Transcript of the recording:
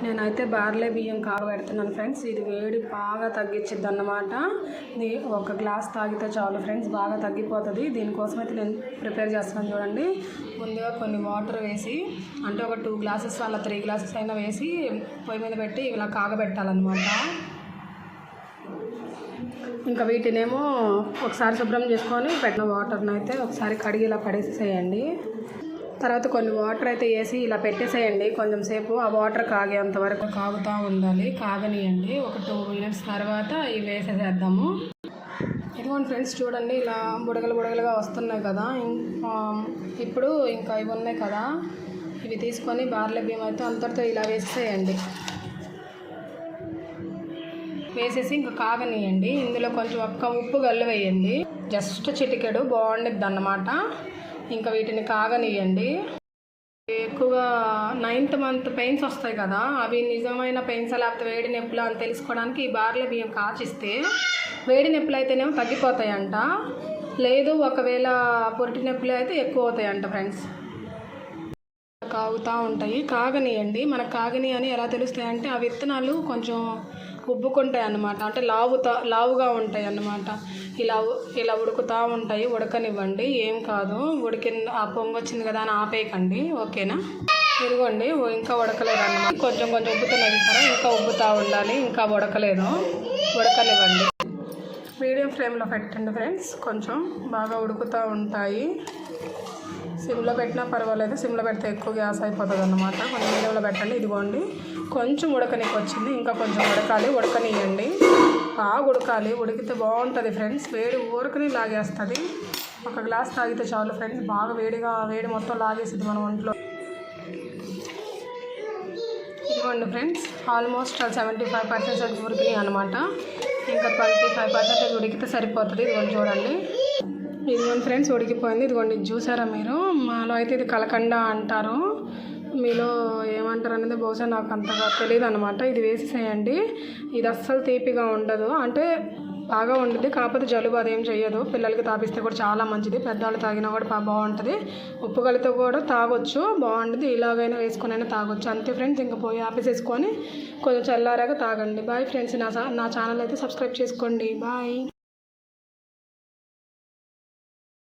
నేనైతే బార్లే బియ్యం కాగబెడుతున్నాను ఫ్రెండ్స్. ఇది వేడి బాగా తగ్గించిద్ది అన్నమాట. ఇది ఒక గ్లాస్ తాగితే చాలు ఫ్రెండ్స్, బాగా తగ్గిపోతుంది. దీనికోసం అయితే నేను ప్రిపేర్ చేస్తున్నాను చూడండి. ముందుగా కొన్ని వాటర్ వేసి, అంటే ఒక 2 గ్లాసెస్ అలా 3 గ్లాసెస్ అయినా వేసి పొయ్యి మీద పెట్టి ఇలా కాగబెట్టాలన్నమాట. ఇంకా వీటినేమో ఒకసారి శుభ్రం చేసుకొని పెట్టిన వాటర్ని అయితే ఒకసారి కడిగి ఇలా పడేసేసేయండి. తర్వాత కొన్ని వాటర్ అయితే వేసి ఇలా పెట్టేసేయండి. కొంచెం సేపు ఆ వాటర్ కాగేంత వరకు కాగుతూ ఉండాలి, కాగనియండి. ఒక 2 మినిట్స్ తర్వాత ఇవి వేసేసేద్దాము. ఇదిగోండి ఫ్రెండ్స్, చూడండి ఇలా బుడగలుగా వస్తున్నాయి కదా. ఇప్పుడు ఇంకా ఇవి ఉన్నాయి కదా, ఇవి తీసుకొని బార్లే బియ్యం అయితే అంతటితో ఇలా వేసేసేయండి. వేసేసి ఇంకా కాగనియండి. ఇందులో కొంచెం ఒక్క ఉప్పు గల్లు వేయండి, జస్ట్ చిటికెడు, బాగుండిద్ది అన్నమాట. ఇంకా వీటిని కాగనియండి. ఎక్కువగా 9th మంత్ పెయిన్స్ వస్తాయి కదా, అవి నిజమైన పెయిన్స్ లేకపోతే వేడి నొప్పులు అని తెలుసుకోవడానికి ఈ బార్లే బియ్యం కాచిస్తే వేడి నొప్పులు అయితేనేమో తగ్గిపోతాయంట, లేదు ఒకవేళ పొరిటి నొప్పులు అయితే ఎక్కువ అవుతాయంట ఫ్రెండ్స్. కాగుతూ ఉంటాయి, కాగనియండి. మనకు కాగని అని ఎలా తెలుస్తాయి అంటే ఆ విత్తనాలు కొంచెం ఉబ్బుకుంటాయి అన్నమాట, అంటే లావుగా ఉంటాయి అన్నమాట. ఇలా ఉడుకుతూ ఉంటాయి, ఉడకనివ్వండి, ఏం కాదు. ఆ పొంగు వచ్చింది కదా అని ఆపేయకండి, ఓకేనా. ఇదిగోండి ఇంకా ఉడకలేదు అన్నమాట, కొంచెం ఉబ్బుతున్నది సరే, ఇంకా ఉబ్బుతూ ఉండాలి, ఇంకా ఉడకనివ్వండి. మీడియం ఫ్లేమ్లో పెట్టండి ఫ్రెండ్స్, కొంచెం బాగా ఉడుకుతూ ఉంటాయి. సిమ్లో పెట్టినా పర్వాలేదు, సిమ్లో పెడితే ఎక్కువ గ్యాస్ అయిపోతుంది అన్నమాట. కొంచెం మీడియంలో పెట్టండి. ఇదిగోండి కొంచెం ఉడకనికి వచ్చింది, ఇంకా కొంచెం ఉడకనియండి. బాగా ఉడకాలి, ఉడికితే బాగుంటుంది ఫ్రెండ్స్. వేడి ఊరకని లాగేస్తుంది. ఒక గ్లాస్ తాగితే చాలు ఫ్రెండ్స్, బాగా వేడి మొత్తం లాగేసింది మన ఒంట్లో. ఇదిగోండి ఫ్రెండ్స్, ఆల్మోస్ట్ 75% ఉడికినాయి అనమాట. ఇంకా 25% ఉడికితే సరిపోతుంది. ఇదిగోండి చూడండి. ఇదిగోండి ఫ్రెండ్స్, ఉడికిపోయింది. ఇదిగోండి చూసారా మీరు, మాలో అయితే ఇది కలకండ అంటారు, మీలో ఏమంటారు అనేది బహుశా నాకు అంతగా తెలియదు అనమాట. ఇది వేసేసేయండి. ఇది అస్సలు తీపిగా ఉండదు, అంటే బాగా ఉండిద్ది, కాకపోతే జలుబు అదేం చేయదు. పిల్లలకి తాపిస్తే కూడా చాలా మంచిది, పెద్దవాళ్ళు తాగినా కూడా బాగుంటుంది. ఉప్పు కలితో కూడా తాగొచ్చు, బాగుంటుంది. ఇలాగైనా వేసుకొని తాగొచ్చు, అంతే ఫ్రెండ్స్. ఇంకా పోయి ఆపేసేసుకొని కొంచెం చల్లారాక తాగండి. Bye friends. నా ఛానల్ అయితే సబ్స్క్రైబ్ చేసుకోండి. బాయ్.